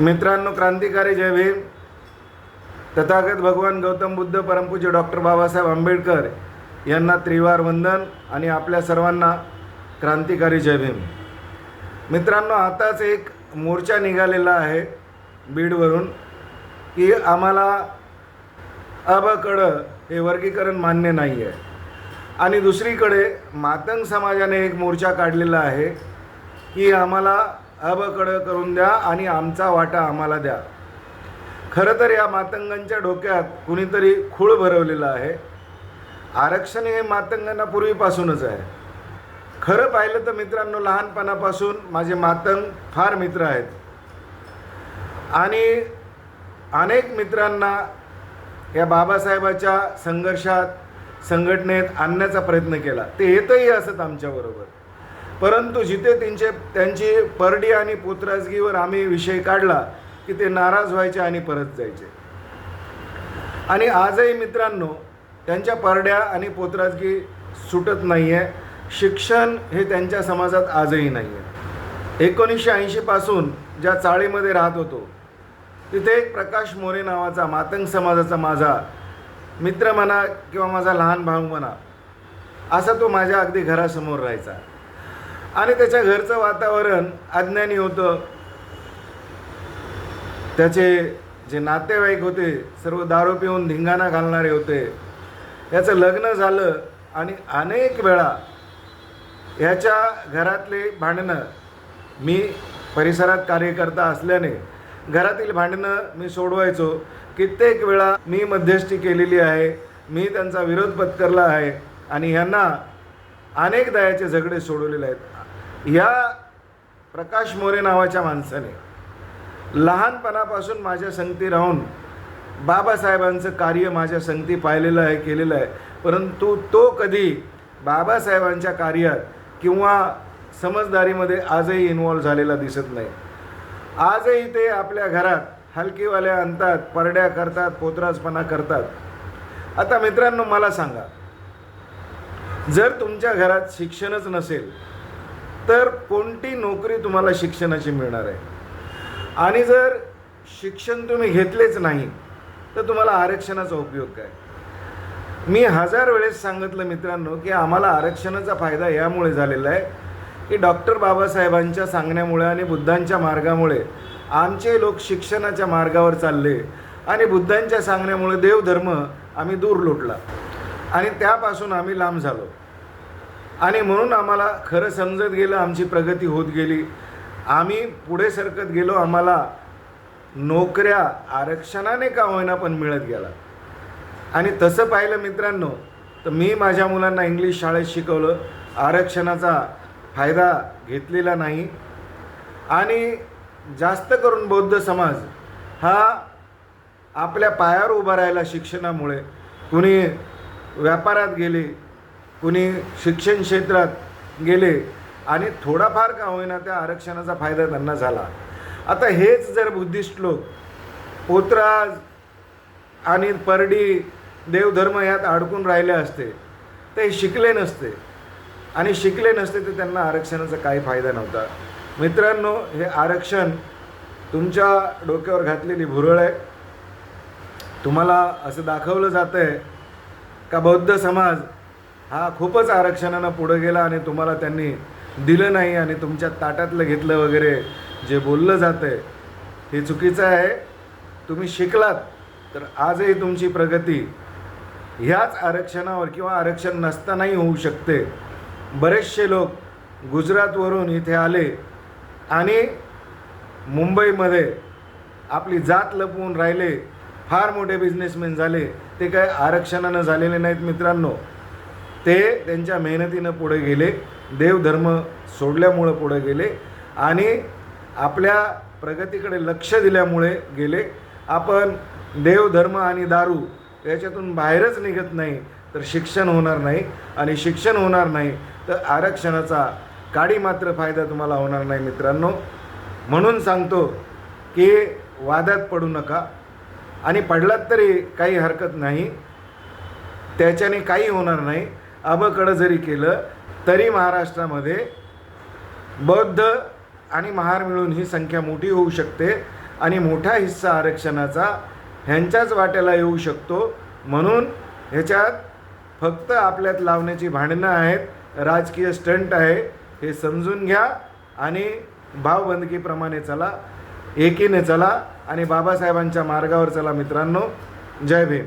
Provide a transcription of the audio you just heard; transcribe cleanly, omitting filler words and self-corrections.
मित्रांनो, क्रांतिकारी जय भीम. तथागत भगवान गौतम बुद्ध, परमपूज्य डॉक्टर बाबासाहेब आंबेडकर यांना त्रिवार वंदन आणि आपल्या सर्वांना क्रांतिकारी जय भीम. मित्रांनो, आताच एक मोर्चा निघालेला आहे बीडवरून की आम्हाला अब कड हे वर्गीकरण मान्य नाही आहे. आणि दुसरीकडे मातंग समाजाने एक मोर्चा काढलेला आहे की आम्हाला अब कड करून द्या आणि आमचा वाटा आम्हाला द्या. खरं तर या मातंगांच्या डोक्यात कुणीतरी खूळ भरवलेलं आहे. आरक्षण हे मातंगांना पूर्वीपासूनच आहे. खरं पाहिलं तर मित्रांनो, लहानपणापासून माझे मातंग फार मित्र आहेत आणि अनेक मित्रांना या बाबासाहेबाच्या संघर्षात संघटनेत आणण्याचा प्रयत्न केला. ते येतही असत आमच्याबरोबर, परंतु जिथे त्यांची परडी आणि पोतराजगीवर आम्ही विषय काढला की ते नाराज व्हायचे आणि परत जायचे. आणि आजही मित्रांनो त्यांच्या परड्या आणि पोतराजगी सुटत नाही आहे. शिक्षण हे त्यांच्या समाजात आजही नाही आहे. 1980 पासून ज्या चाळीमध्ये राहत होतो तिथे एक प्रकाश मोरे नावाचा मातंग समाजाचा माझा मित्र म्हणा किंवा माझा लहान भाऊ म्हणा, असा तो माझ्या अगदी घरासमोर राहायचा. आणि त्याच्या घरचं वातावरण अज्ञानी होतं. त्याचे जे नातेवाईक होते सर्व दारू पिऊन धिंगाणा घालणारे होते. याचं लग्न झालं आणि अनेक वेळा ह्याच्या घरातले भांडणं, मी परिसरात कार्यकर्ता असल्याने घरातील भांडणं मी सोडवायचो. कित्येक वेळा मी मध्यस्थी केलेली आहे, मी त्यांचा विरोध पत्करला आहे आणि ह्यांना अनेकदा याचे झगडे सोडवलेले आहेत. या प्रकाश मोरे नावाच्या माणसाने लहानपणापासून माझ्या संगती राहून बाबासाहेबांचं कार्य माझ्या संगती पाहिलेलं आहे, केलेलं आहे. परंतु तो कधी बाबासाहेबांच्या कार्यात किंवा समजदारीमध्ये आजही इन्वॉल्व झालेला दिसत नाही. आजही ते आपल्या घरात हलकीवाल्या आणतात, परड्या करतात, पोतराजपणा करतात. आता मित्रांनो, मला सांगा, जर तुमच्या घरात शिक्षणच नसेल तर कोणती नोकरी तुम्हाला शिक्षणाची मिळणार आहे? आणि जर शिक्षण तुम्ही घेतलेच नाही तर तुम्हाला आरक्षणाचा उपयोग काय? मी 1000 वेळेस सांगितलं मित्रांनो की आम्हाला आरक्षणाचा फायदा यामुळे झालेला आहे की डॉक्टर बाबासाहेबांच्या सांगण्यामुळे आणि बुद्धांच्या मार्गामुळे आमचे लोक शिक्षणाच्या मार्गावर चालले आणि बुद्धांच्या सांगण्यामुळे देवधर्म आम्ही दूर लोटला आणि त्यापासून आम्ही लांब झालो. आणि म्हणून आम्हाला खरं समजत गेलं, आमची प्रगती होत गेली, आम्ही पुढे सरकत गेलो. आम्हाला नोकऱ्या आरक्षणाने का होईना पण मिळत गेला. आणि तसं पाहिलं मित्रांनो तर मी माझ्या मुलांना इंग्लिश शाळेत शिकवलं, आरक्षणाचा फायदा घेतलेला नाही. आणि जास्त करून बौद्ध समाज हा आपल्या पायावर उभा राहिला शिक्षणामुळे. कुणी व्यापारात गेले, कुणी शिक्षण क्षेत्रात गेले आणि थोडाफार का होईना त्या आरक्षणाचा फायदा त्यांना झाला. आता हेच जर बुद्धिस्ट लोक पोतराज आणि परडी देवधर्म यात अडकून राहिले असते ते शिकले नसते, आणि शिकले नसते तर त्यांना आरक्षणाचा काही फायदा नव्हता. मित्रांनो, हे आरक्षण तुमच्या डोक्यावर घातलेली भुरळ आहे. तुम्हाला असं दाखवलं जातं आहे का बौद्ध समाज हा खूपच आरक्षणानं पुढं गेला आणि तुम्हाला त्यांनी दिलं नाही आणि तुमच्या ताटातलं घेतलं वगैरे जे बोललं जातं आहे हे चुकीचं आहे. तुम्ही शिकलात तर आजही तुमची प्रगती ह्याच आरक्षणावर किंवा आरक्षण नसतानाही होऊ शकते. बरेचसे लोक गुजरातवरून इथे आले आणि मुंबईमध्ये आपली जात लपवून राहिले, फार मोठे बिझनेसमॅन झाले. ते काय आरक्षणानं झालेले नाहीत मित्रांनो, ते त्यांच्या मेहनतीनं पुढे गेले, देवधर्म सोडल्यामुळं पुढे गेले आणि आपल्या प्रगतीकडे लक्ष दिल्यामुळे गेले. आपण देवधर्म आणि दारू याच्यातून बाहेरच निघत नाही तर शिक्षण होणार नाही, आणि शिक्षण होणार नाही तर आरक्षणाचा काडी मात्र फायदा तुम्हाला होणार नाही मित्रांनो. म्हणून सांगतो की वादात पडू नका, आणि पडलात तरी काही हरकत नाही, त्याच्याने काही होणार नाही. अबकडं जरी केलं तरी महाराष्ट्रामध्ये बौद्ध आणि महार मिळून ही संख्या मोठी होऊ शकते आणि मोठा हिस्सा आरक्षणाचा ह्यांच्याच वाट्याला येऊ शकतो. म्हणून ह्याच्यात फक्त आपल्यात लावण्याची भांडणं आहेत, राजकीय स्टंट आहे, हे समजून घ्या आणि भावबंदकीप्रमाणे चला, एकीने चला आणि बाबासाहेबांच्या मार्गावर चला मित्रांनो. जय भीम.